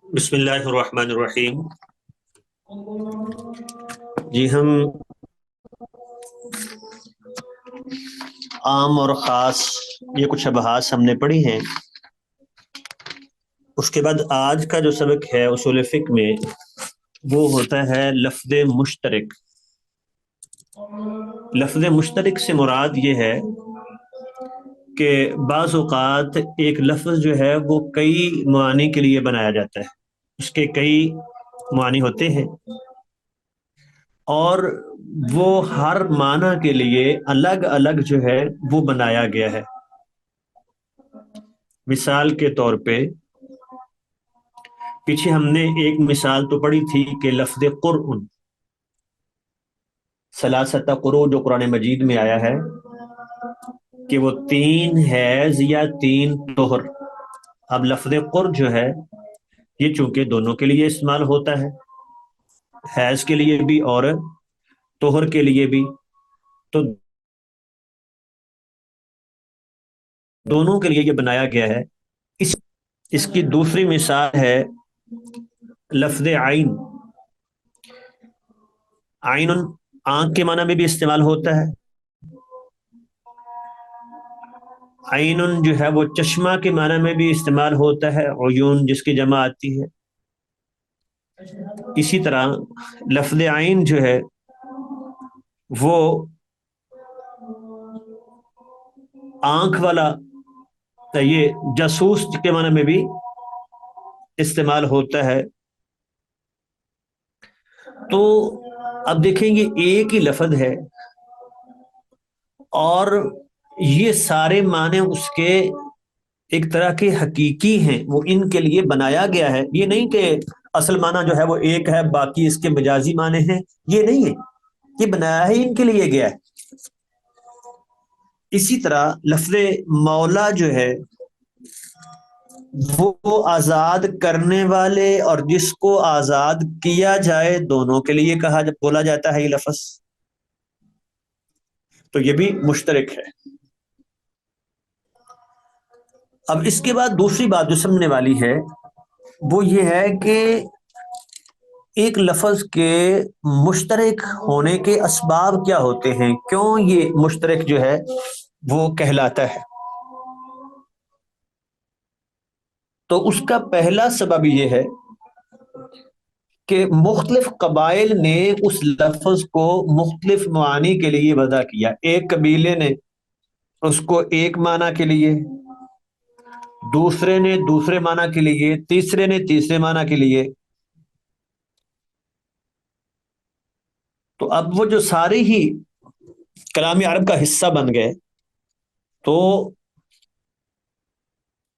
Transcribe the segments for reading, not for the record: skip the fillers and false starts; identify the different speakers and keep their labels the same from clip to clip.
Speaker 1: بسم اللہ الرحمن الرحیم۔ جی ہم عام اور خاص یہ کچھ ابحاث ہم نے پڑھی ہیں۔ اس کے بعد آج کا جو سبق ہے اصول فقہ میں وہ ہوتا ہے لفظ مشترک۔ لفظ مشترک سے مراد یہ ہے کہ بعض اوقات ایک لفظ جو ہے وہ کئی معانی کے لیے بنایا جاتا ہے، اس کے کئی معانی ہوتے ہیں اور وہ ہر معنی کے لیے الگ الگ جو ہے وہ بنایا گیا ہے۔ مثال کے طور پہ پیچھے ہم نے ایک مثال تو پڑھی تھی کہ لفظ قرء، ثلاثت قروء جو قرآن مجید میں آیا ہے کہ وہ 3 حیض یا 3 طہر۔ اب لفظ قرء جو ہے یہ چونکہ دونوں کے لیے استعمال ہوتا ہے، حیض کے لیے بھی اور طہر کے لیے بھی، تو دونوں کے لیے یہ بنایا گیا ہے۔ اس کی دوسری مثال ہے لفظ عین۔ عین آنکھ کے معنی میں بھی استعمال ہوتا ہے، عین جو ہے وہ چشمہ کے معنی میں بھی استعمال ہوتا ہے، عیون جس کی جمع آتی ہے۔ اسی طرح لفظ عین جو ہے وہ آنکھ والا، یہ جاسوس کے معنی میں بھی استعمال ہوتا ہے۔ تو اب دیکھیں گے ایک ہی لفظ ہے اور یہ سارے معنی اس کے ایک طرح کے حقیقی ہیں، وہ ان کے لیے بنایا گیا ہے۔ یہ نہیں کہ اصل معنی جو ہے وہ ایک ہے باقی اس کے مجازی معنی ہیں، یہ نہیں ہے، یہ بنایا ہی ان کے لیے گیا ہے۔ اسی طرح لفظ مولا جو ہے وہ آزاد کرنے والے اور جس کو آزاد کیا جائے دونوں کے لیے کہا بولا جاتا ہے یہ لفظ، تو یہ بھی مشترک ہے۔ اب اس کے بعد دوسری بات جو سمجھنے والی ہے وہ یہ ہے کہ ایک لفظ کے مشترک ہونے کے اسباب کیا ہوتے ہیں، کیوں یہ مشترک جو ہے وہ کہلاتا ہے۔ تو اس کا پہلا سبب یہ ہے کہ مختلف قبائل نے اس لفظ کو مختلف معانی کے لیے وضع کیا۔ ایک قبیلے نے اس کو ایک معنی کے لیے، دوسرے نے دوسرے معنی کے لیے، تیسرے نے تیسرے معنی کے لیے۔ تو اب وہ جو سارے ہی کلام عرب کا حصہ بن گئے تو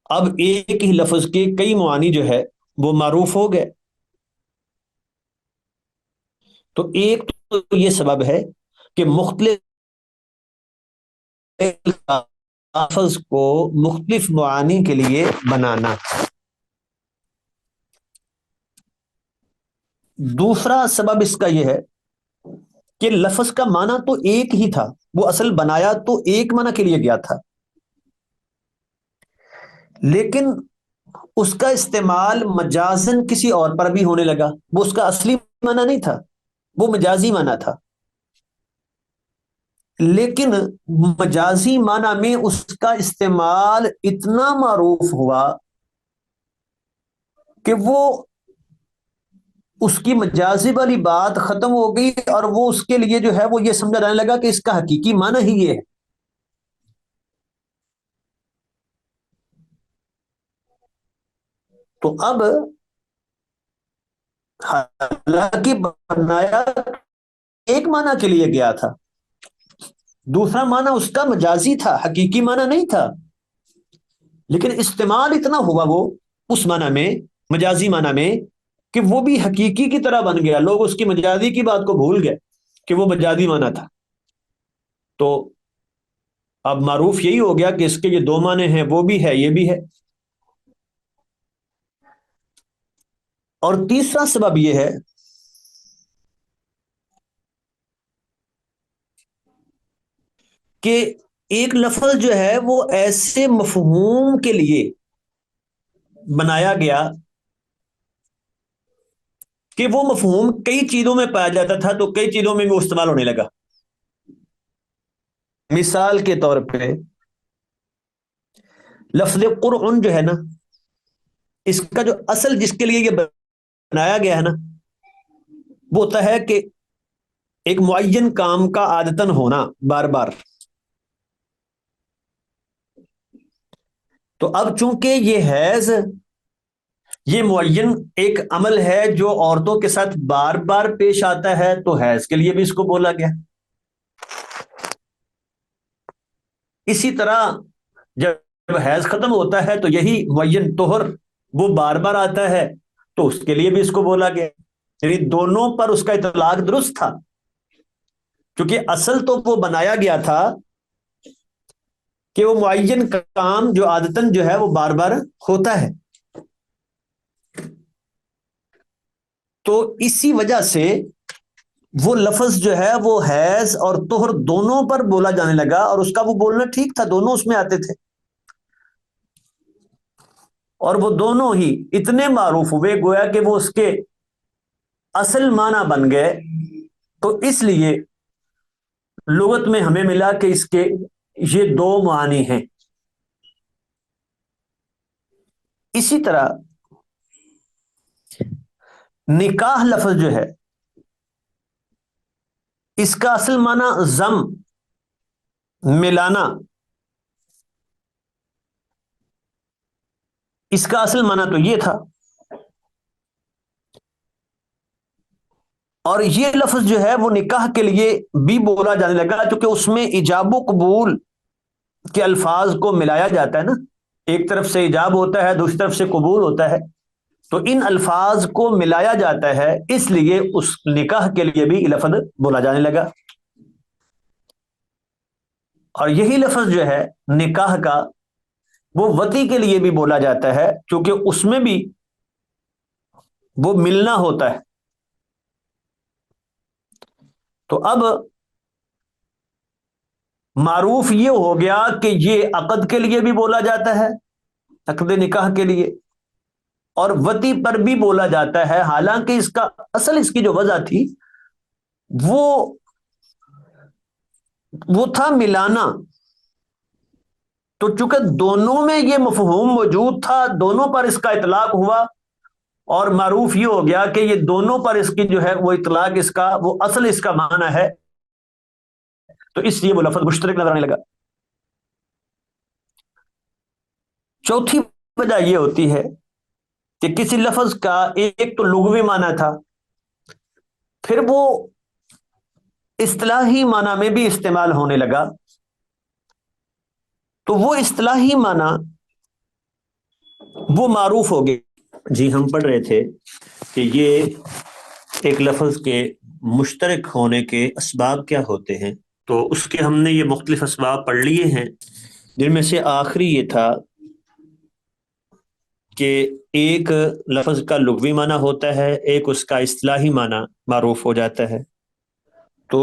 Speaker 1: اب ایک ہی لفظ کے کئی معانی جو ہے وہ معروف ہو گئے۔ تو ایک تو یہ سبب ہے کہ مختلف لفظ کو مختلف معانی کے لیے بنانا۔ دوسرا سبب اس کا یہ ہے کہ لفظ کا معنی تو ایک ہی تھا، وہ اصل بنایا تو ایک معنی کے لیے گیا تھا، لیکن اس کا استعمال مجازن کسی اور پر بھی ہونے لگا۔ وہ اس کا اصلی معنی نہیں تھا، وہ مجازی معنی تھا، لیکن مجازی معنی میں اس کا استعمال اتنا معروف ہوا کہ وہ اس کی مجازی والی بات ختم ہو گئی اور وہ اس کے لیے جو ہے وہ یہ سمجھا جانے لگا کہ اس کا حقیقی معنی ہی یہ ہے۔ تو اب حالانکہ بنایا ایک معنی کے لیے گیا تھا، دوسرا معنی اس کا مجازی تھا، حقیقی معنی نہیں تھا، لیکن استعمال اتنا ہوا وہ اس معنی میں، مجازی معنی میں، کہ وہ بھی حقیقی کی طرح بن گیا۔ لوگ اس کی مجازی کی بات کو بھول گئے کہ وہ مجازی معنی تھا۔ تو اب معروف یہی ہو گیا کہ اس کے یہ دو معنی ہیں، وہ بھی ہے یہ بھی ہے۔ اور تیسرا سبب یہ ہے کہ ایک لفظ جو ہے وہ ایسے مفہوم کے لیے بنایا گیا کہ وہ مفہوم کئی چیزوں میں پایا جاتا تھا تو کئی چیزوں میں بھی وہ استعمال ہونے لگا. مثال کے طور پہ لفظ قرعن جو ہے نا، اس کا جو اصل جس کے لیے یہ بنایا گیا ہے نا، وہ ہوتا ہے کہ ایک معین کام کا عادتن ہونا بار بار. تو اب چونکہ یہ حیض یہ معین ایک عمل ہے جو عورتوں کے ساتھ بار بار پیش آتا ہے، تو حیض کے لیے بھی اس کو بولا گیا. اسی طرح جب حیض ختم ہوتا ہے تو یہی معین طہر وہ بار بار آتا ہے، تو اس کے لیے بھی اس کو بولا گیا. یعنی دونوں پر اس کا اطلاق درست تھا، کیونکہ اصل تو وہ بنایا گیا تھا کہ وہ معین کام جو عادتن جو ہے وہ بار بار ہوتا ہے. تو اسی وجہ سے وہ لفظ جو ہے وہ حیض اور طہر دونوں پر بولا جانے لگا، اور اس کا وہ بولنا ٹھیک تھا، دونوں اس میں آتے تھے، اور وہ دونوں ہی اتنے معروف ہوئے گویا کہ وہ اس کے اصل معنی بن گئے. تو اس لیے لغت میں ہمیں ملا کہ اس کے یہ دو معنی ہیں. اسی طرح نکاح لفظ جو ہے اس کا اصل معنی زم، ملانا. اس کا اصل معنی تو یہ تھا، اور یہ لفظ جو ہے وہ نکاح کے لیے بھی بولا جانے لگا، کیونکہ اس میں ایجاب و قبول کے الفاظ کو ملایا جاتا ہے نا. ایک طرف سے ایجاب ہوتا ہے، دوسری طرف سے قبول ہوتا ہے، تو ان الفاظ کو ملایا جاتا ہے، اس لیے اس نکاح کے لیے بھی لفظ بولا جانے لگا. اور یہی لفظ جو ہے نکاح کا وہ وطی کے لیے بھی بولا جاتا ہے، کیونکہ اس میں بھی وہ ملنا ہوتا ہے. تو اب معروف یہ ہو گیا کہ یہ عقد کے لیے بھی بولا جاتا ہے، عقد نکاح کے لیے، اور وطی پر بھی بولا جاتا ہے، حالانکہ اس کا اصل اس کی جو وجہ تھی وہ وہ تھا ملانا. تو چونکہ دونوں میں یہ مفہوم موجود تھا، دونوں پر اس کا اطلاق ہوا، اور معروف یہ ہو گیا کہ یہ دونوں پر اس کی جو ہے وہ اطلاق اس کا وہ اصل اس کا معنی ہے، تو اس لیے وہ لفظ مشترک نظر آنے لگا. چوتھی وجہ یہ ہوتی ہے کہ کسی لفظ کا ایک تو لغوی معنی تھا، پھر وہ اصطلاحی معنی میں بھی استعمال ہونے لگا. تو وہ اصطلاحی معنی وہ معروف ہو گئے. جی ہم پڑھ رہے تھے کہ یہ ایک لفظ کے مشترک ہونے کے اسباب کیا ہوتے ہیں، تو اس کے ہم نے یہ مختلف اسباب پڑھ لیے ہیں، جن میں سے آخری یہ تھا کہ ایک لفظ کا لغوی معنی ہوتا ہے، ایک اس کا اصطلاحی معنی معروف ہو جاتا ہے. تو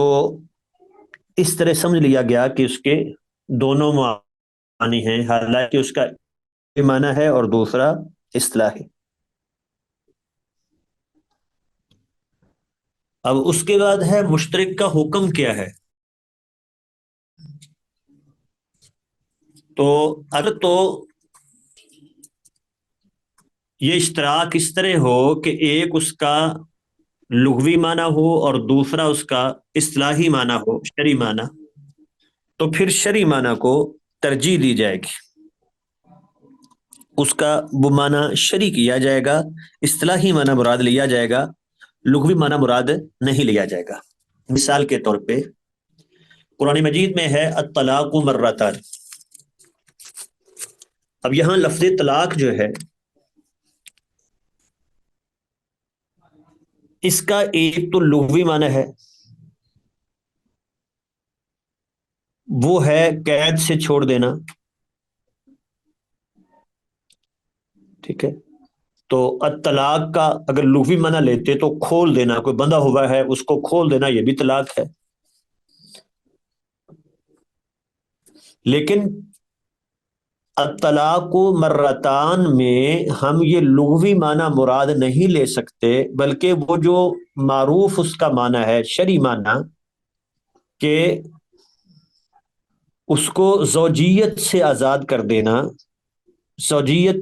Speaker 1: اس طرح سمجھ لیا گیا کہ اس کے دونوں معنی ہیں، حالانکہ اس کا ایک معنی ہے اور دوسرا اصطلاحی. اب اس کے بعد ہے مشترک کا حکم کیا ہے. تو اگر تو یہ اشتراک اس طرح ہو کہ ایک اس کا لغوی معنی ہو اور دوسرا اس کا اصطلاحی معنی ہو، شرعی معنی، تو پھر شرعی معنی کو ترجیح دی جائے گی، اس کا وہ معنی شرعی کیا جائے گا، اصطلاحی معنی مراد لیا جائے گا، لغوی معنی مراد نہیں لیا جائے گا. مثال کے طور پہ قرآن مجید میں ہے الطلاق مرتان. اب یہاں لفظ طلاق جو ہے اس کا ایک تو لغوی معنی ہے، وہ ہے قید سے چھوڑ دینا، ٹھیک ہے. تو الطلاق کا اگر لغوی معنی لیتے تو کھول دینا، کوئی بندہ ہوا ہے اس کو کھول دینا، یہ بھی طلاق ہے. لیکن الطلاق مرتان میں ہم یہ لغوی معنی مراد نہیں لے سکتے، بلکہ وہ جو معروف اس کا معنی ہے شرعی معنی، کہ اس کو زوجیت سے آزاد کر دینا، زوجیت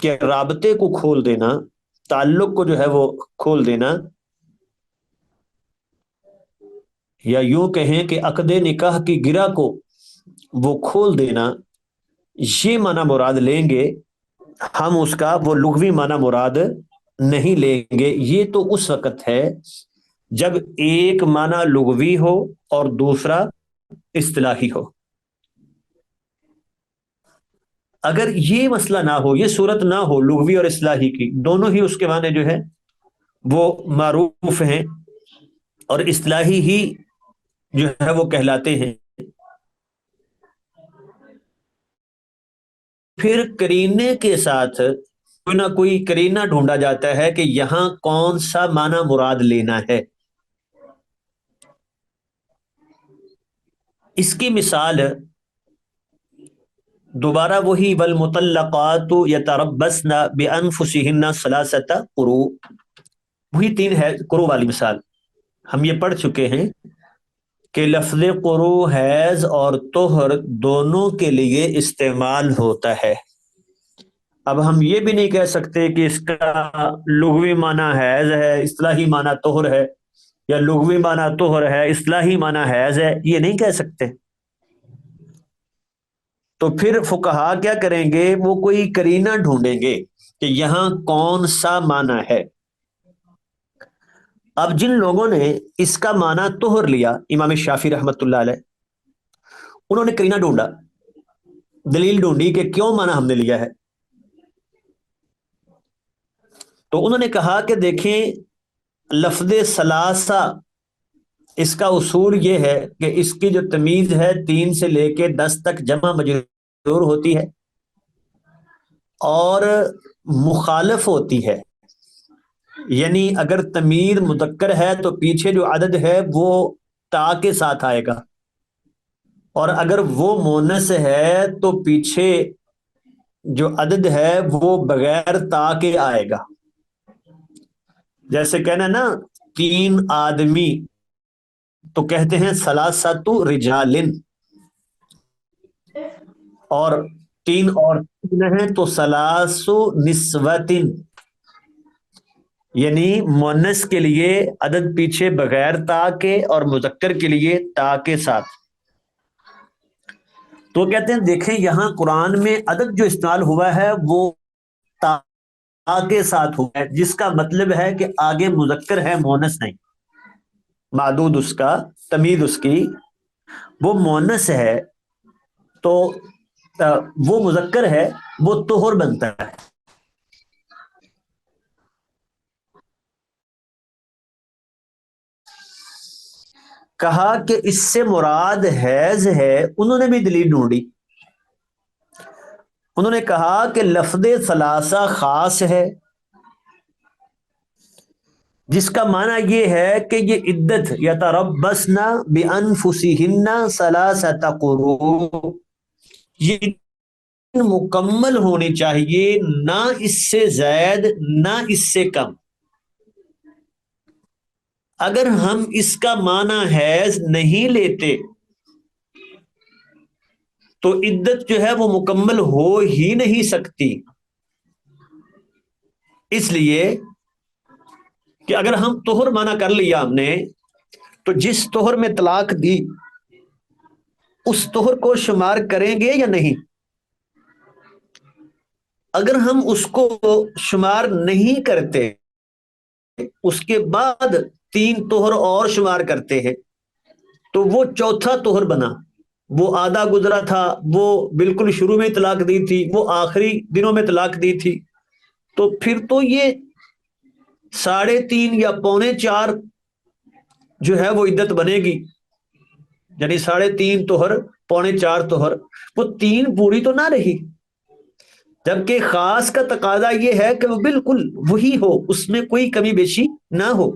Speaker 1: کے رابطے کو کھول دینا، تعلق کو جو ہے وہ کھول دینا، یا یوں کہیں کہ عقد نکاح کی گرہ کو وہ کھول دینا، یہ معنی مراد لیں گے ہم، اس کا وہ لغوی معنی مراد نہیں لیں گے۔ یہ تو اس وقت ہے جب ایک معنی لغوی ہو اور دوسرا اصطلاحی ہو۔ اگر یہ مسئلہ نہ ہو، یہ صورت نہ ہو لغوی اور اصطلاحی کی، دونوں ہی اس کے معنی جو ہے وہ معروف ہیں اور اصطلاحی ہی جو ہے وہ کہلاتے ہیں، پھر کرینے کے ساتھ کوئی نہ کوئی کرینہ ڈھونڈا جاتا ہے کہ یہاں کون سا معنی مراد لینا ہے۔ اس کی مثال دوبارہ وہی والمطلقات یتربصن بانفسہن ثلاثۃ قروء، وہی تین ہے قروء والی مثال ہم یہ پڑھ چکے ہیں کہ لفظ قروء حیض اور طہر دونوں کے لیے استعمال ہوتا ہے۔ اب ہم یہ بھی نہیں کہہ سکتے کہ اس کا لغوی معنی حیض ہے اصطلاحی معنی طہر ہے، یا لغوی معنی طہر ہے اصطلاحی معنی حیض ہے، یہ نہیں کہہ سکتے۔ تو پھر فقہا کیا کریں گے، وہ کوئی کرینہ ڈھونڈیں گے کہ یہاں کون سا معنی ہے۔ اب جن لوگوں نے اس کا معنی طہر لیا، امام شافعی رحمۃ اللہ علیہ، انہوں نے کرینہ ڈھونڈا، دلیل ڈھونڈی کہ کیوں معنی ہم نے لیا ہے، تو انہوں نے کہا کہ دیکھیں لفظ ثلاثہ اس کا اصول یہ ہے کہ اس کی جو تمیز ہے 3 سے لے کے 10 تک جمع مجرور ہوتی ہے اور مخالف ہوتی ہے، یعنی اگر تمیز مذکر ہے تو پیچھے جو عدد ہے وہ تا کے ساتھ آئے گا، اور اگر وہ مونس ہے تو پیچھے جو عدد ہے وہ بغیر تا کے آئے گا۔ جیسے کہنا نا 3 آدمی تو کہتے ہیں ثلاثۃ رجال، اور 3 عورتیں ہیں تو ثلاث نسوۃ، یعنی مونس کے لیے عدد پیچھے بغیر تا کے اور مذکر کے لیے تا کے ساتھ۔ تو کہتے ہیں دیکھیں یہاں قرآن میں عدد جو استعمال ہوا ہے وہ تا کے ساتھ ہوا ہے، جس کا مطلب ہے کہ آگے مذکر ہے مونس نہیں، معدود اس کا، تمیز اس کی وہ مونس ہے، تو وہ مذکر ہے، وہ طہر بنتا ہے۔ کہا کہ اس سے مراد حیض ہے، انہوں نے بھی دلیل ڈھونڈی، انہوں نے کہا کہ لفظ ثلاثہ خاص ہے، جس کا معنی یہ ہے کہ یہ عدت یتربصن بانفسہن ثلاثۃ قروء، یہ مکمل ہونی چاہیے، نہ اس سے زائد نہ اس سے کم۔ اگر ہم اس کا معنی حیض نہیں لیتے تو عدت جو ہے وہ مکمل ہو ہی نہیں سکتی، اس لیے کہ اگر ہم طہر معنی کر لیا ہم نے، تو جس طہر میں طلاق دی اس طہر کو شمار کریں گے یا نہیں؟ اگر ہم اس کو شمار نہیں کرتے، اس کے بعد 3 طہر اور شمار کرتے ہیں، تو وہ چوتھا طہر بنا، وہ آدھا گزرا تھا، وہ بالکل شروع میں طلاق دی تھی، وہ آخری دنوں میں طلاق دی تھی، تو پھر تو یہ 3.5 یا 3.25 جو ہے وہ عدت بنے گی، یعنی 3.5 طہر 4.25 طہر، وہ 3 پوری تو نہ رہی، جبکہ خاص کا تقاضا یہ ہے کہ وہ بالکل وہی ہو، اس میں کوئی کمی بیشی نہ ہو۔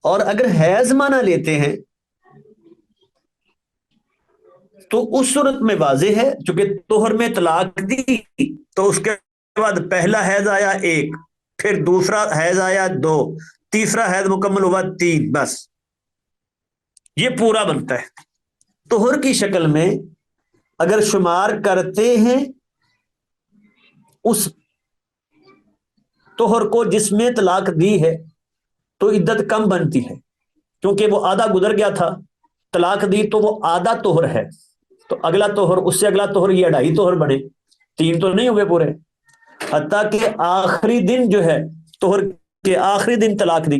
Speaker 1: اور اگر حیض معنی لیتے ہیں تو اس صورت میں واضح ہے چونکہ طہر میں طلاق دی تو اس کے بعد پہلا حیض آیا ایک، پھر دوسرا حیض آیا دو، تیسرا حیض مکمل ہوا تین، بس یہ پورا بنتا ہے۔ طہر کی شکل میں اگر شمار کرتے ہیں اس طہر کو جس میں طلاق دی ہے تو عدت کم بنتی ہے، کیونکہ وہ آدھا گزر گیا تھا، طلاق دی تو وہ آدھا طہر ہے، تو اگلا طہر اس سے اگلا طہر یہ 2.5 طہر بنے، 3 تو نہیں ہوئے پورے، حتیٰ کہ آخری دن جو ہے طہر کے آخری دن طلاق دی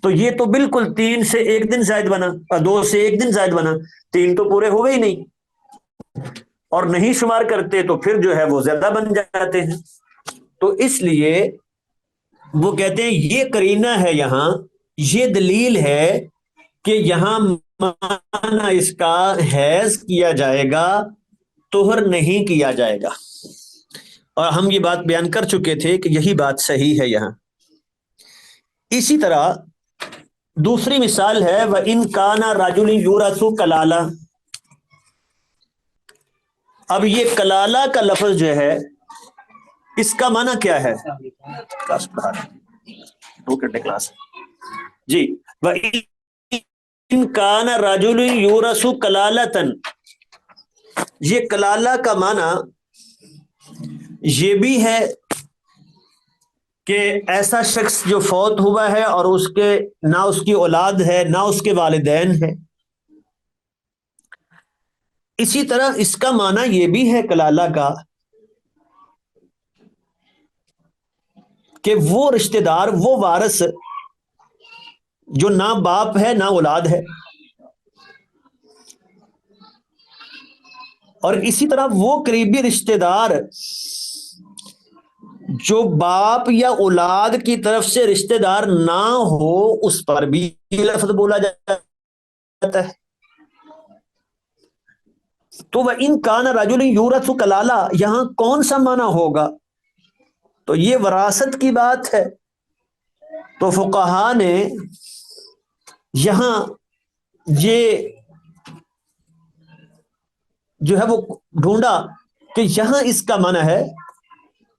Speaker 1: تو یہ تو بالکل 3 سے 1 دن زائد بنا اور 2 سے 1 دن زائد بنا، 3 تو پورے ہو گئے ہی نہیں، اور نہیں شمار کرتے تو پھر جو ہے وہ زیادہ بن جاتے ہیں۔ تو اس لیے وہ کہتے ہیں یہ قرینہ ہے، یہاں یہ دلیل ہے کہ یہاں معنی اس کا حیض کیا جائے گا، طہر نہیں کیا جائے گا، اور ہم یہ بات بیان کر چکے تھے کہ یہی بات صحیح ہے یہاں۔ اسی طرح دوسری مثال ہے وَإِن كَانَ رَجُلٌ يُورَثُ کلالہ۔ اب یہ کلالہ کا لفظ جو ہے اس کا معنی کیا ہے؟ کلاس پڑھا رہے ہیں، 2 گھنٹے کلاس جی۔ وَإِن كَانَ رَجُلٌ يُورَثُ كَلَالَةً، یہ کلالہ کا معنی یہ بھی ہے کہ ایسا شخص جو فوت ہوا ہے اور اس کے نہ اس کی اولاد ہے نہ اس کے والدین ہے۔ اسی طرح اس کا معنی یہ بھی ہے کلالہ کا کہ وہ رشتہ دار، وہ وارث جو نہ باپ ہے نہ اولاد ہے، اور اسی طرح وہ قریبی رشتہ دار جو باپ یا اولاد کی طرف سے رشتہ دار نہ ہو اس پر بھی یہ لفظ بولا جاتا ہے۔ تو وَإِن كَانَ رَجُلٌ يُورَثُ كَلَالَةً یہاں کون سا معنی ہوگا؟ تو یہ وراثت کی بات ہے، تو فقہا نے یہاں یہ جو ہے وہ ڈھونڈا کہ یہاں اس کا معنی ہے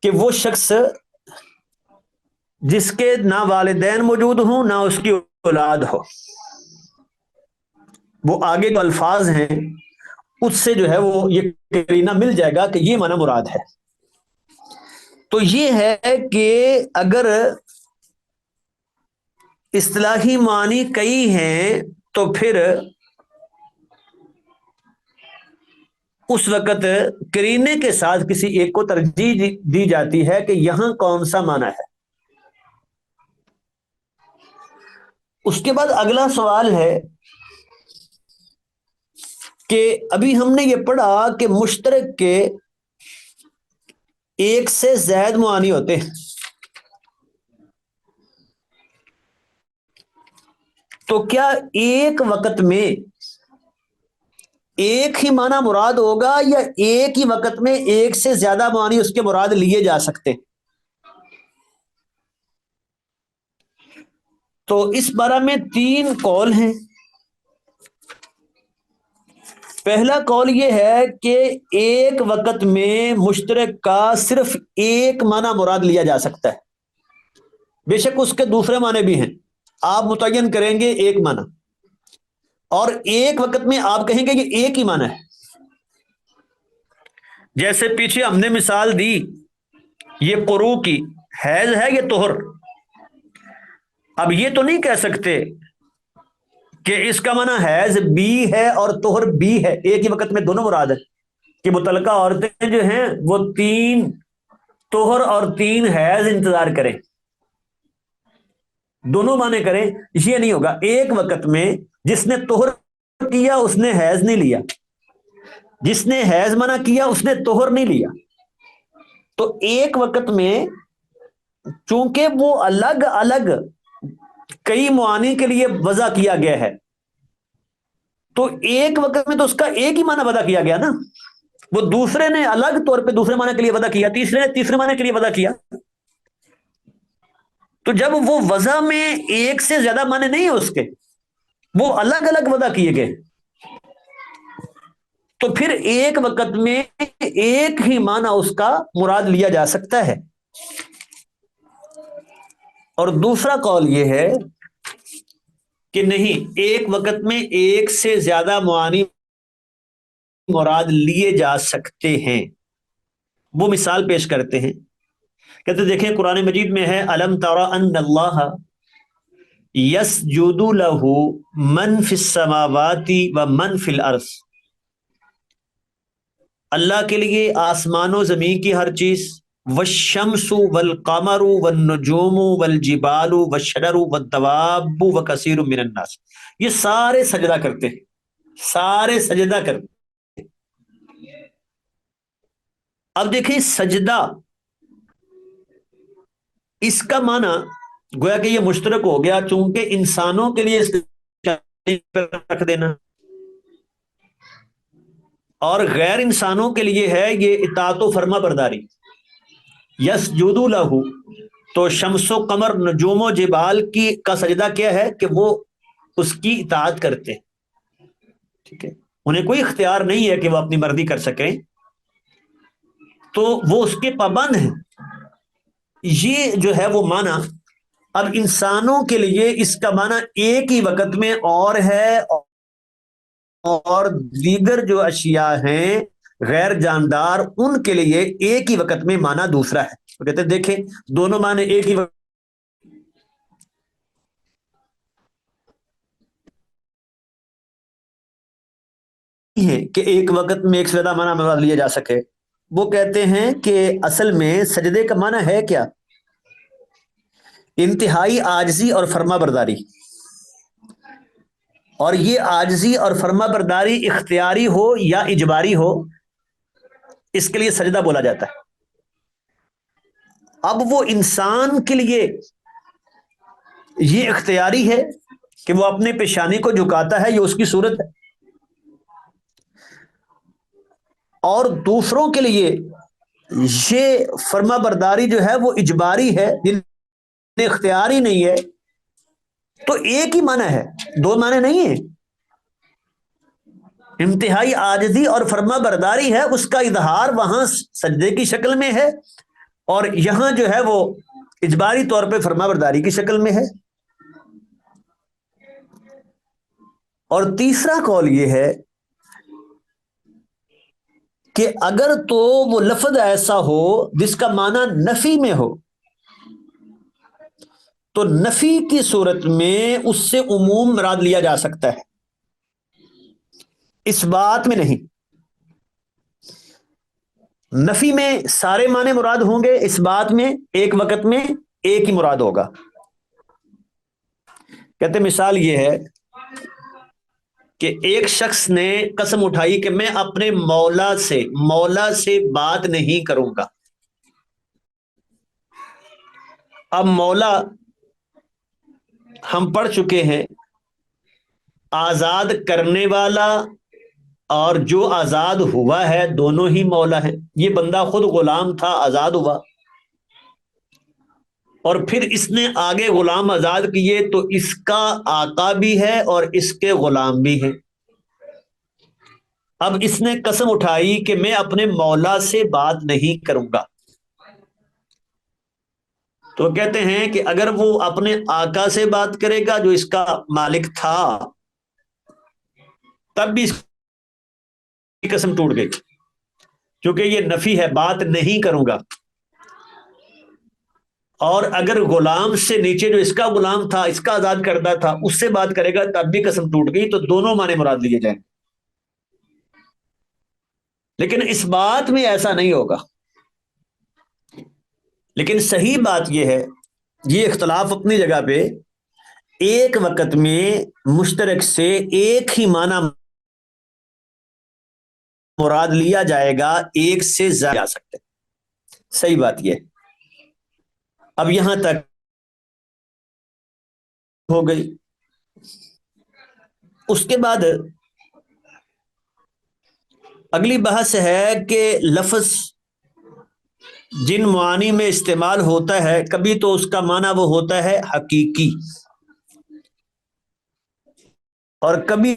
Speaker 1: کہ وہ شخص جس کے نہ والدین موجود ہوں نہ اس کی اولاد ہو، وہ آگے جو الفاظ ہیں اس سے جو ہے وہ یہ قرینہ مل جائے گا کہ یہ معنی مراد ہے۔ تو یہ ہے کہ اگر اصطلاحی معنی کئی ہیں تو پھر اس وقت قرینے کے ساتھ کسی ایک کو ترجیح دی جاتی ہے کہ یہاں کون سا معنی ہے۔ اس کے بعد اگلا سوال ہے کہ ابھی ہم نے یہ پڑھا کہ مشترک کے ایک سے زائد معانی ہوتے ہیں، تو کیا ایک وقت میں ایک ہی معنی مراد ہوگا یا ایک ہی وقت میں ایک سے زیادہ معنی اس کے مراد لیے جا سکتے؟ تو اس بارے میں 3 قول ہیں۔ پہلا قول یہ ہے کہ ایک وقت میں مشترک کا صرف ایک معنی مراد لیا جا سکتا ہے، بے شک اس کے دوسرے معنی بھی ہیں، آپ متعین کریں گے ایک معنی، اور ایک وقت میں آپ کہیں گے یہ ایک ہی معنی ہے۔ جیسے پیچھے ہم نے مثال دی یہ قروء کی، حیض ہے یہ طہر، اب یہ تو نہیں کہہ سکتے کہ اس کا معنی حیض بھی ہے اور طہر بھی ہے، ایک ہی وقت میں دونوں مراد ہے، کہ متعلقہ عورتیں جو ہیں وہ 3 طہر اور 3 حیض انتظار کریں، دونوں معنی کریں، یہ نہیں ہوگا۔ ایک وقت میں جس نے طہر کیا اس نے حیض نہیں لیا، جس نے حیض منع کیا اس نے طہر نہیں لیا، تو ایک وقت میں چونکہ وہ الگ الگ کئی معانی کے لیے وضع کیا گیا ہے، تو ایک وقت میں تو اس کا ایک ہی معنی وضع کیا گیا نا، وہ دوسرے نے الگ طور پہ دوسرے معنی کے لیے وضع کیا، تیسرے نے تیسرے معنی کے لیے وضع کیا، تو جب وہ وضع میں ایک سے زیادہ معنی نہیں ہے اس کے، وہ الگ الگ وضع کیے گئے، تو پھر ایک وقت میں ایک ہی معنی اس کا مراد لیا جا سکتا ہے. اور دوسرا قول یہ ہے کہ نہیں، ایک وقت میں ایک سے زیادہ معانی مراد لیے جا سکتے ہیں. وہ مثال پیش کرتے ہیں، کہتے دیکھیں قرآن مجید میں ہے الم تر ان اللہ یسجد لہ من فی السماوات و من فی الارض. اللہ کے لیے آسمان و زمین کی ہر چیز، والشمس والقمر والنجوم والجبال والشجر والدواب وکثیر من الناس، یہ سارے سجدہ کرتے ہیں، سارے سجدہ کرتے ہیں. اب دیکھیں سجدہ، اس کا معنی گویا کہ یہ مشترک ہو گیا، چونکہ انسانوں کے لیے رکھ دینا اور غیر انسانوں کے لیے ہے یہ اطاعت و فرما برداری. یسجد لہ، تو شمس و قمر نجوم و جبال کی کا سجدہ کیا ہے کہ وہ اس کی اطاعت کرتے ہیں. ٹھیک ہے، انہیں کوئی اختیار نہیں ہے کہ وہ اپنی مرضی کر سکیں، تو وہ اس کے پابند ہیں. یہ جو ہے وہ معنی اب انسانوں کے لیے اس کا معنی ایک ہی وقت میں اور ہے، اور دیگر جو اشیاء ہیں غیر جاندار ان کے لیے ایک ہی وقت میں معنی دوسرا ہے. تو کہتے ہیں دیکھیں دونوں معنی ایک ہی وقت ہیں کہ ایک وقت میں ایک سے زیادہ معنی مراد لیا جا سکے. وہ کہتے ہیں کہ اصل میں سجدے کا معنی ہے کیا؟ انتہائی عاجزی اور فرما برداری. اور یہ عاجزی اور فرما برداری اختیاری ہو یا اجباری ہو، اس کے لیے سجدہ بولا جاتا ہے. اب وہ انسان کے لیے یہ اختیاری ہے کہ وہ اپنے پیشانی کو جھکاتا ہے، یہ اس کی صورت ہے. اور دوسروں کے لیے یہ فرما برداری جو ہے وہ اجباری ہے، جن اختیاری نہیں ہے. تو ایک ہی معنی ہے، دو معنی نہیں ہے. انتہائی عاجزی اور فرما برداری ہے، اس کا اظہار وہاں سجدے کی شکل میں ہے، اور یہاں جو ہے وہ اجباری طور پہ فرما برداری کی شکل میں ہے. اور تیسرا قول یہ ہے کہ اگر تو وہ لفظ ایسا ہو جس کا معنی نفی میں ہو، تو نفی کی صورت میں اس سے عموم مراد لیا جا سکتا ہے، اس بات میں نہیں. نفی میں سارے معنی مراد ہوں گے، اس بات میں ایک وقت میں ایک ہی مراد ہوگا. کہتے مثال یہ ہے کہ ایک شخص نے قسم اٹھائی کہ میں اپنے مولا سے بات نہیں کروں گا. اب مولا ہم پڑھ چکے ہیں آزاد کرنے والا اور جو آزاد ہوا ہے دونوں ہی مولا ہیں. یہ بندہ خود غلام تھا، آزاد ہوا، اور پھر اس نے آگے غلام آزاد کیے، تو اس کا آقا بھی ہے اور اس کے غلام بھی ہیں. اب اس نے قسم اٹھائی کہ میں اپنے مولا سے بات نہیں کروں گا. تو کہتے ہیں کہ اگر وہ اپنے آقا سے بات کرے گا جو اس کا مالک تھا، تب بھی اس کی قسم ٹوٹ گئی، کیونکہ یہ نفی ہے، بات نہیں کروں گا. اور اگر غلام سے نیچے جو اس کا غلام تھا، اس کا آزاد کردہ تھا، اس سے بات کرے گا تب بھی قسم ٹوٹ گئی. تو دونوں معنی مراد لیے جائیں. لیکن اس بات میں ایسا نہیں ہوگا. لیکن صحیح بات یہ ہے، یہ اختلاف اپنی جگہ پہ، ایک وقت میں مشترک سے ایک ہی معنی مراد لیا جائے گا، ایک سے زیادہ آ سکتے. صحیح بات یہ. اب یہاں تک ہو گئی. اس کے بعد اگلی بحث ہے کہ لفظ جن معانی میں استعمال ہوتا ہے، کبھی تو اس کا معنی وہ ہوتا ہے حقیقی، اور کبھی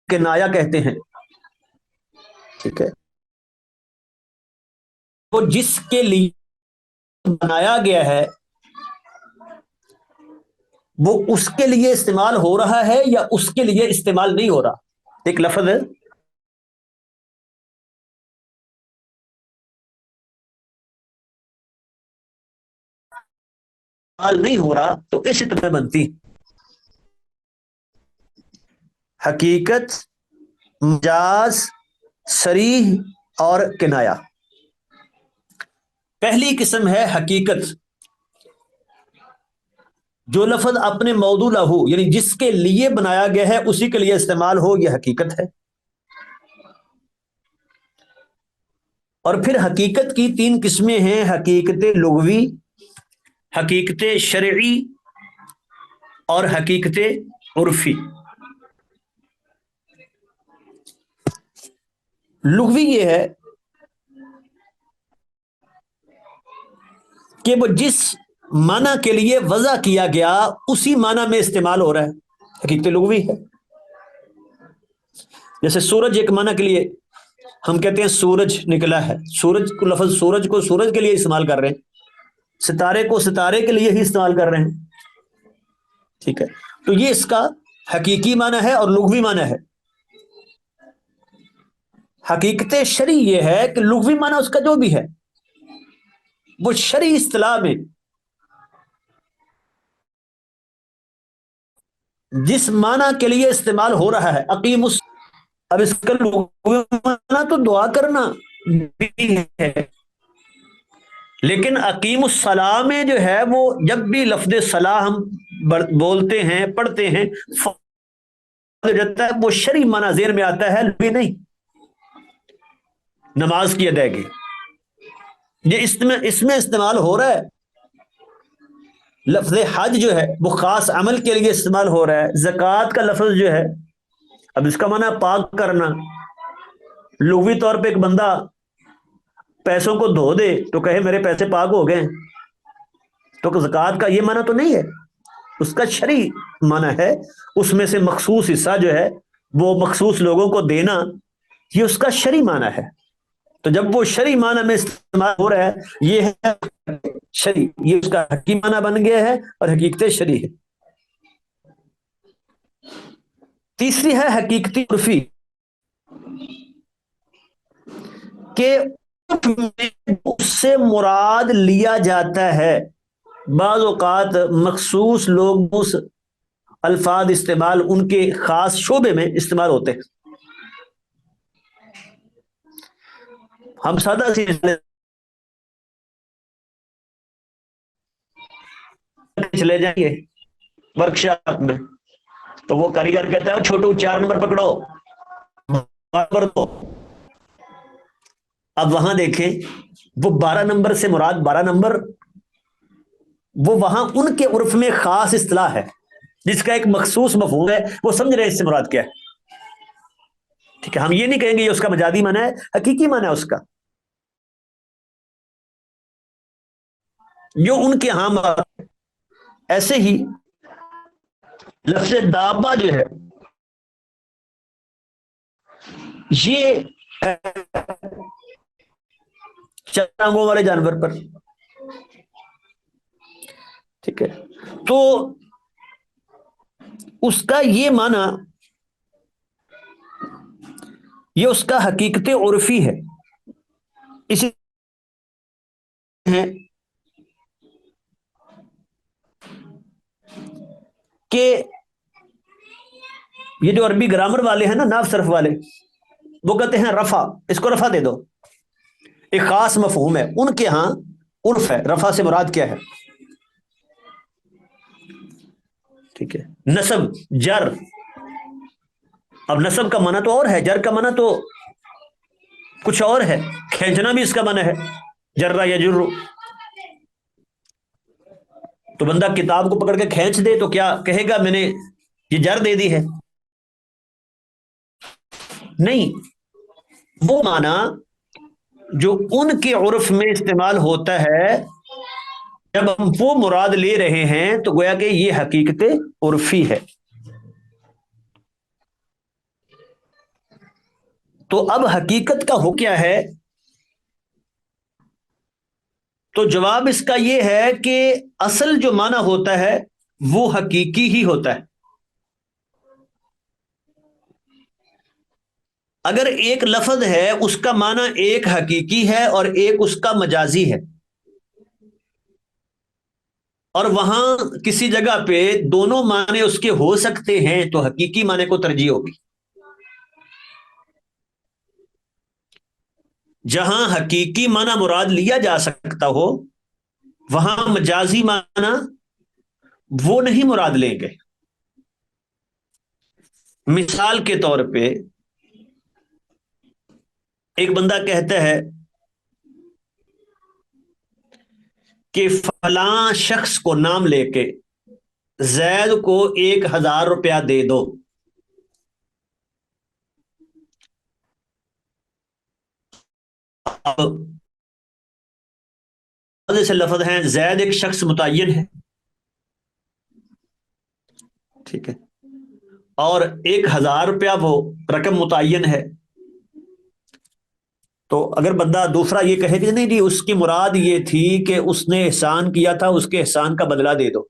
Speaker 1: کنایا کہتے ہیں. ٹھیک ہے. تو جس کے لیے بنایا گیا ہے وہ اس کے لیے استعمال ہو رہا ہے یا اس کے لیے استعمال نہیں ہو رہا. ایک لفظ ہے استعمال نہیں ہو رہا تو اسی طرح بنتی حقیقت، مجاز، صریح اور کنایا. پہلی قسم ہے حقیقت. جو لفظ اپنے موضوع ہو یعنی جس کے لیے بنایا گیا ہے اسی کے لیے استعمال ہو، یہ حقیقت ہے. اور پھر حقیقت کی تین قسمیں ہیں: حقیقت لغوی، حقیقت شرعی اور حقیقت عرفی. لغوی یہ ہے کہ وہ جس معنی کے لیے وضع کیا گیا اسی معنی میں استعمال ہو رہا ہے، حقیقت لغوی ہے. جیسے سورج ایک معنی کے لیے ہم کہتے ہیں سورج نکلا ہے، سورج کو لفظ سورج کو سورج کے لیے استعمال کر رہے ہیں، ستارے کو ستارے کے لیے ہی استعمال کر رہے ہیں. ٹھیک ہے. تو یہ اس کا حقیقی معنی ہے اور لغوی معنی ہے. حقیقت شرعی یہ ہے کہ لغوی معنی اس کا جو بھی ہے وہ شرعی اصطلاح میں جس معنی کے لیے استعمال ہو رہا ہے. اب اس کا لغوی معنی تو دعا کرنا بھی ہے، لیکن اقیم الصلاح میں جو ہے وہ جب بھی لفظ صلاح ہم بولتے ہیں پڑھتے ہیں جاتا ہے وہ شرعی معنی ذہن میں آتا ہے، لغوی نہیں. نماز کی ادائیگی یہ اس میں استعمال ہو رہا ہے. لفظ حج جو ہے وہ خاص عمل کے لیے استعمال ہو رہا ہے. زکوٰۃ کا لفظ جو ہے اب اس کا معنی پاک کرنا. لغوی طور پہ ایک بندہ پیسوں کو دھو دے تو کہے میرے پیسے پاک ہو گئے، تو زکوٰۃ کا یہ معنی تو نہیں ہے، اس کا شرعی معنی ہے. اس میں سے مخصوص حصہ جو ہے وہ مخصوص لوگوں کو دینا، یہ اس کا شرعی معنی ہے. تو جب وہ شرعی معنی میں استعمال ہو رہا ہے یہ ہے شرعی، یہ اس کا حقیقی معنی بن گیا ہے اور حقیقت شرعی ہے. تیسری ہے حقیقت عرفی کہ اس سے مراد لیا جاتا ہے. بعض اوقات مخصوص لوگ اس الفاظ استعمال ان کے خاص شعبے میں استعمال ہوتے ہیں. ہم سادہ سی چلے جائیں گے ورکشاپ میں تو وہ کاریگر کہتا ہے چھوٹو 4 نمبر پکڑو، اب وہاں دیکھیں وہ 12 نمبر سے مراد 12 نمبر وہ وہاں ان کے عرف میں خاص اصطلاح ہے جس کا ایک مخصوص مفہوم ہے، وہ سمجھ رہے ہیں اس سے مراد کیا ہے. ٹھیک ہے. ہم یہ نہیں کہیں گے یہ اس کا مجازی معنی ہے، حقیقی معنی ہے اس کا جو ان کے ہاں. ایسے ہی لفظ دابہ جو ہے یہ چاروں والے جانور پر. ٹھیک ہے. تو اس کا یہ معنی یہ اس کا حقیقت عرفی ہے. اسی ہے کہ یہ جو عربی گرامر والے ہیں نا، نحو صرف والے، وہ کہتے ہیں رفع، اس کو رفع دے دو، ایک خاص مفہوم ہے ان کے ہاں عرف ہے. رفع سے مراد کیا ہے؟ ٹھیک ہے. نصب، جر. اب نصب کا معنی تو اور ہے، جر کا معنی تو کچھ اور ہے. کھینچنا بھی اس کا معنی ہے، جرہ یجر. تو بندہ کتاب کو پکڑ کے کھینچ دے تو کیا کہے گا میں نے یہ جر دے دی ہے؟ نہیں. وہ معنی جو ان کے عرف میں استعمال ہوتا ہے جب ہم وہ مراد لے رہے ہیں تو گویا کہ یہ حقیقت عرفی ہے. تو اب حقیقت کا ہو کیا ہے؟ تو جواب اس کا یہ ہے کہ اصل جو معنی ہوتا ہے وہ حقیقی ہی ہوتا ہے. اگر ایک لفظ ہے اس کا معنی ایک حقیقی ہے اور ایک اس کا مجازی ہے، اور وہاں کسی جگہ پہ دونوں معنی اس کے ہو سکتے ہیں، تو حقیقی معنی کو ترجیح ہوگی. جہاں حقیقی معنی مراد لیا جا سکتا ہو وہاں مجازی معنی وہ نہیں مراد لیں گے. مثال کے طور پہ ایک بندہ کہتا ہے کہ فلاں شخص کو نام لے کے زید کو 1,000 روپیہ دے دو. اب سے لفظ ہیں، زید ایک شخص متعین ہے، ٹھیک ہے، اور 1,000 روپیہ وہ رقم متعین ہے. تو اگر بندہ دوسرا یہ کہے کہ نہیں جی اس کی مراد یہ تھی کہ اس نے احسان کیا تھا، اس کے احسان کا بدلہ دے دو،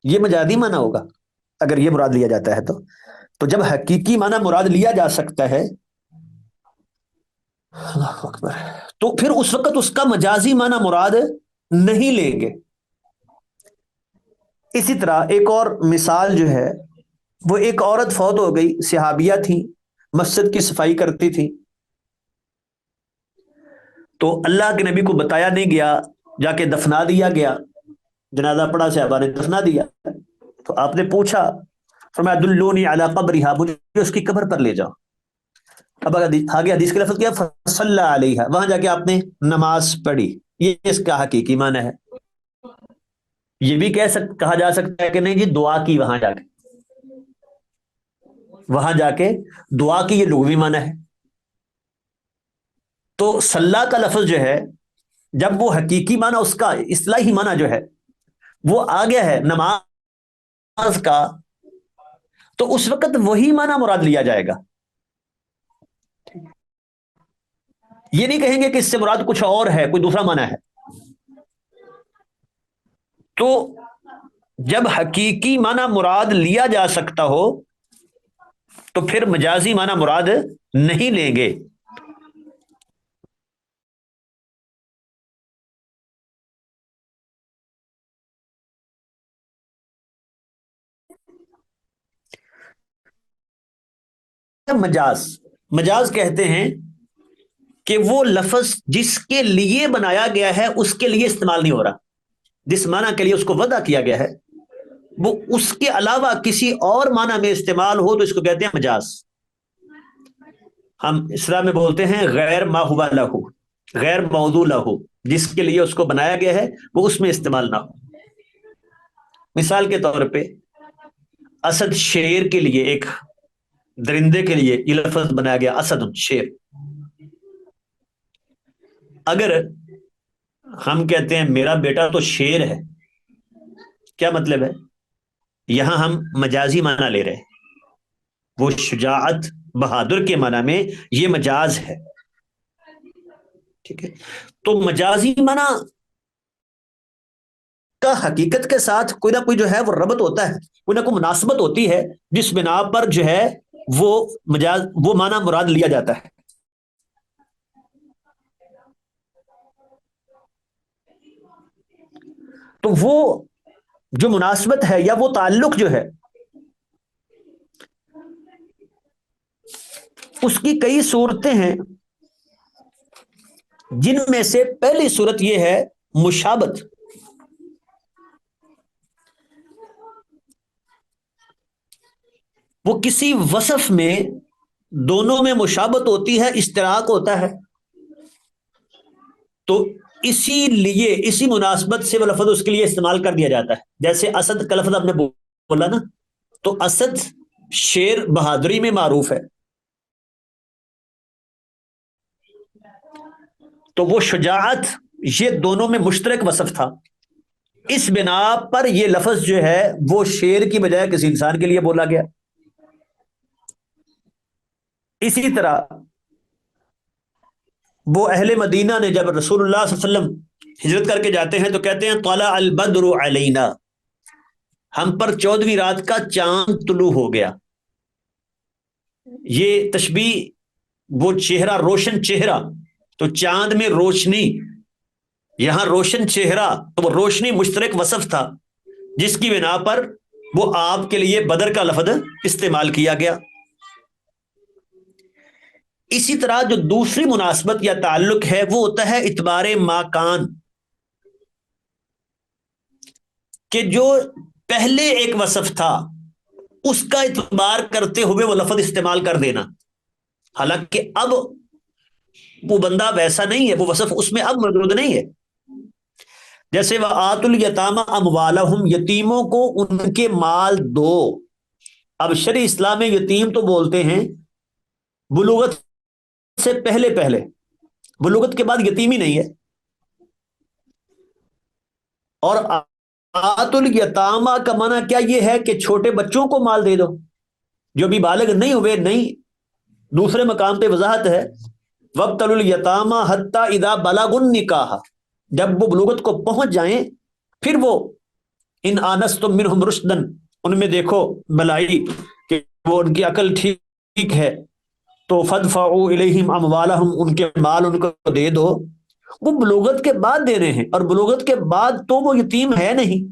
Speaker 1: یہ مجازی معنی ہوگا اگر یہ مراد لیا جاتا ہے. تو جب حقیقی معنی مراد لیا جا سکتا ہے، اللہ اکبر، تو پھر اس وقت اس کا مجازی معنی مراد نہیں لیں گے. اسی طرح ایک اور مثال جو ہے، وہ ایک عورت فوت ہو گئی، صحابیہ تھی، مسجد کی صفائی کرتی تھی، تو اللہ کے نبی کو بتایا نہیں گیا، جا کے دفنا دیا گیا، جنازہ پڑا، صحابہ نے دفنا دیا. تو آپ نے پوچھا، فرمایا دلونی علی قبرها، مجھے اس کی قبر پر لے جاؤ. اب آگے حدیث کے لفظ کیا، فصلی علیہا، وہاں جا کے آپ نے نماز پڑھی. یہ اس کا حقیقی معنی ہے. یہ بھی کہا جا سکتا ہے کہ نہیں جی دعا کی، وہاں جا کے دعا کی، یہ لغوی معنی ہے. تو صلی کا لفظ جو ہے، جب وہ حقیقی معنی اس کا اصطلاحی معنی جو ہے وہ آ گیا ہے نماز کا، تو اس وقت وہی معنی مراد لیا جائے گا. یہ نہیں کہیں گے کہ اس سے مراد کچھ اور ہے، کوئی دوسرا معنی ہے. تو جب حقیقی معنی مراد لیا جا سکتا ہو تو پھر مجازی معنی مراد نہیں لیں گے. مجاز کہتے ہیں کہ وہ لفظ جس کے لیے بنایا گیا ہے اس کے لیے استعمال نہیں ہو رہا، جس معنی کے لیے اس کو وضع کیا گیا ہے وہ اس کے علاوہ کسی اور معنی میں استعمال ہو تو اس کو کہتے ہیں مجاز. ہم اسلام میں بولتے ہیں غیر ما ہوا لہو، غیر موضوع لہو، جس کے لیے اس کو بنایا گیا ہے وہ اس میں استعمال نہ ہو. مثال کے طور پہ اسد شیر کے لیے، ایک درندے کے لیے یہ لفظ بنایا گیا، اسد شیر. اگر ہم کہتے ہیں میرا بیٹا تو شیر ہے، کیا مطلب ہے؟ یہاں ہم مجازی معنی لے رہے ہیں، وہ شجاعت بہادر کے معنی میں یہ مجاز ہے. ٹھیک ہے، تو مجازی معنی کا حقیقت کے ساتھ کوئی نہ کوئی جو ہے وہ ربط ہوتا ہے، کوئی نہ کوئی مناسبت ہوتی ہے، جس بنا پر جو ہے وہ معنی مراد لیا جاتا ہے. تو وہ جو مناسبت ہے یا وہ تعلق جو ہے اس کی کئی صورتیں ہیں، جن میں سے پہلی صورت یہ ہے مشابت. وہ کسی وصف میں دونوں میں مشابت ہوتی ہے، اشتراک ہوتا ہے، تو اسی لیے اسی مناسبت سے وہ لفظ اس کے لیے استعمال کر دیا جاتا ہے. جیسے اسد کا لفظ آپ نے بولا نا، تو اسد شیر بہادری میں معروف ہے، تو وہ شجاعت یہ دونوں میں مشترک وصف تھا، اس بنا پر یہ لفظ جو ہے وہ شیر کی بجائے کسی انسان کے لیے بولا گیا. اسی طرح وہ اہل مدینہ نے جب رسول اللہ صلی اللہ علیہ وسلم ہجرت کر کے جاتے ہیں تو کہتے ہیں طلع البدر علینا، ہم پر 14ویں رات کا چاند طلوع ہو گیا. یہ تشبیہ، وہ چہرہ روشن چہرہ، تو چاند میں روشنی، یہاں روشن چہرہ، تو وہ روشنی مشترک وصف تھا جس کی بنا پر وہ آپ کے لیے بدر کا لفظ استعمال کیا گیا. اسی طرح جو دوسری مناسبت یا تعلق ہے وہ ہوتا ہے اعتبار ماکان، کہ جو پہلے ایک وصف تھا اس کا اعتبار کرتے ہوئے وہ لفظ استعمال کر دینا، حالانکہ اب وہ بندہ ویسا نہیں ہے، وہ وصف اس میں اب موجود نہیں ہے. جیسے وآتوا الیتامی اموالہم، یتیموں کو ان کے مال دو. اب شرع اسلام میں یتیم تو بولتے ہیں بلوغت سے پہلے، بلوغت کے بعد یتیم ہی نہیں ہے. اور آتوا الیتامی کا معنی کیا یہ ہے کہ چھوٹے بچوں کو مال دے دو جو بھی بالغ نہیں ہوئے. نہیں، دوسرے مقام پہ وضاحت ہے وابتلوا الیتامی حتی اذا بلغوا النکاح، جب وہ بلوغت کو پہنچ جائیں پھر وہ ان آنستم منہم رشدن، ان میں دیکھو بلائی کہ وہ ان کی عقل ٹھیک ہے، تو فدفعوا الیہم اموالہم، ان کے مال ان کو دے دو. وہ بلوغت کے بعد دے رہے ہیں، اور بلوغت کے بعد تو وہ یتیم ہے نہیں.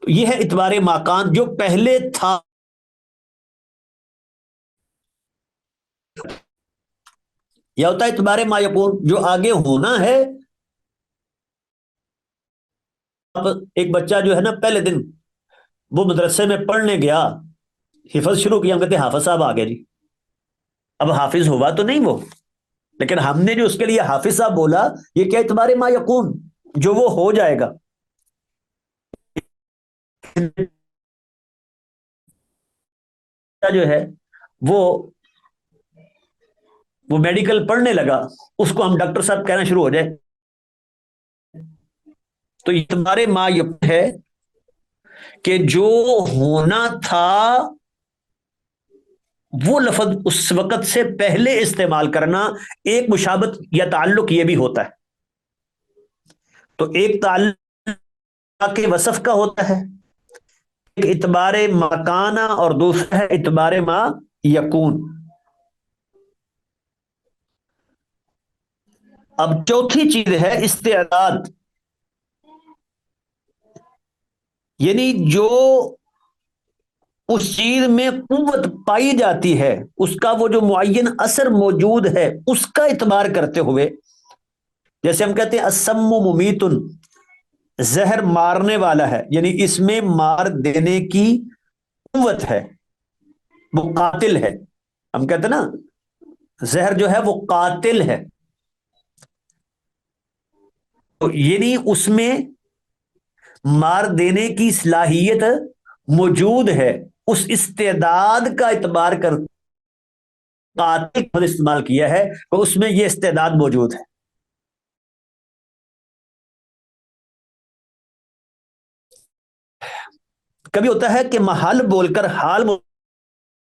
Speaker 1: یہ ہے اعتبار ماکان، جو پہلے تھا. یا ہوتا ہے اعتبار ما یکون، جو آگے ہونا ہے. اب ایک بچہ جو ہے نا پہلے دن وہ مدرسے میں پڑھنے گیا، حفظ شروع کیا، ہم کہتے ہیں حافظ صاحب آ گئے جی. اب حافظ ہوا تو نہیں وہ، لیکن ہم نے جو اس کے لیے حافظ صاحب بولا یہ کیا اعتبار ما یکون، جو وہ ہو جائے گا. جو ہے وہ میڈیکل پڑھنے لگا، اس کو ہم ڈاکٹر صاحب کہنا شروع ہو جائے تو اعتبار ما یکون ہے کہ جو ہونا تھا وہ لفظ اس وقت سے پہلے استعمال کرنا. ایک مشابت یا تعلق یہ بھی ہوتا ہے. تو ایک تعلق کے وصف کا ہوتا ہے، ایک اعتبار مکانہ، اور دوسرا ہے اعتبار ما یکون. اب چوتھی چیز ہے استعداد، یعنی جو اس چیز میں قوت پائی جاتی ہے، اس کا وہ جو معین اثر موجود ہے اس کا اعتبار کرتے ہوئے. جیسے ہم کہتے ہیں السم ممیت، زہر مارنے والا ہے، یعنی اس میں مار دینے کی قوت ہے، وہ قاتل ہے. ہم کہتے ہیں نا زہر جو ہے وہ قاتل ہے، تو یعنی اس میں مار دینے کی صلاحیت موجود ہے. اس استعداد کا اعتبار کر قاتل استعمال کیا ہے تو اس میں یہ استعداد موجود ہے. کبھی ہوتا ہے کہ محل بول کر حال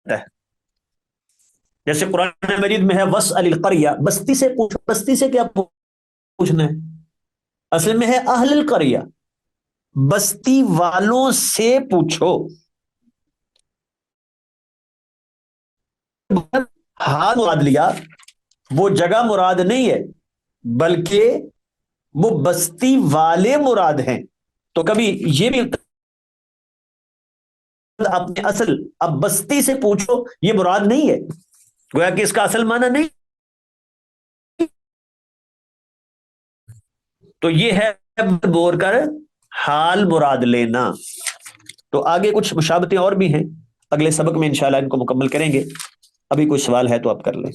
Speaker 1: ہے، جیسے قرآن مجید میں ہے وسأل القریہ، بستی سے پوچھو. بستی سے کیا پوچھنا ہے؟ اصل میں ہے اہل القریہ، بستی والوں سے پوچھو. حال مراد لیا، وہ جگہ مراد نہیں ہے بلکہ وہ بستی والے مراد ہیں. تو کبھی یہ بھی اپنے اصل اب بستی سے پوچھو یہ مراد نہیں ہے، گویا کہ اس کا اصل معنی نہیں. تو یہ ہے بول کر حال مراد لینا. تو آگے کچھ مشابتیں اور بھی ہیں، اگلے سبق میں انشاءاللہ ان کو مکمل کریں گے. ابھی کوئی سوال ہے تو آپ کر لیں.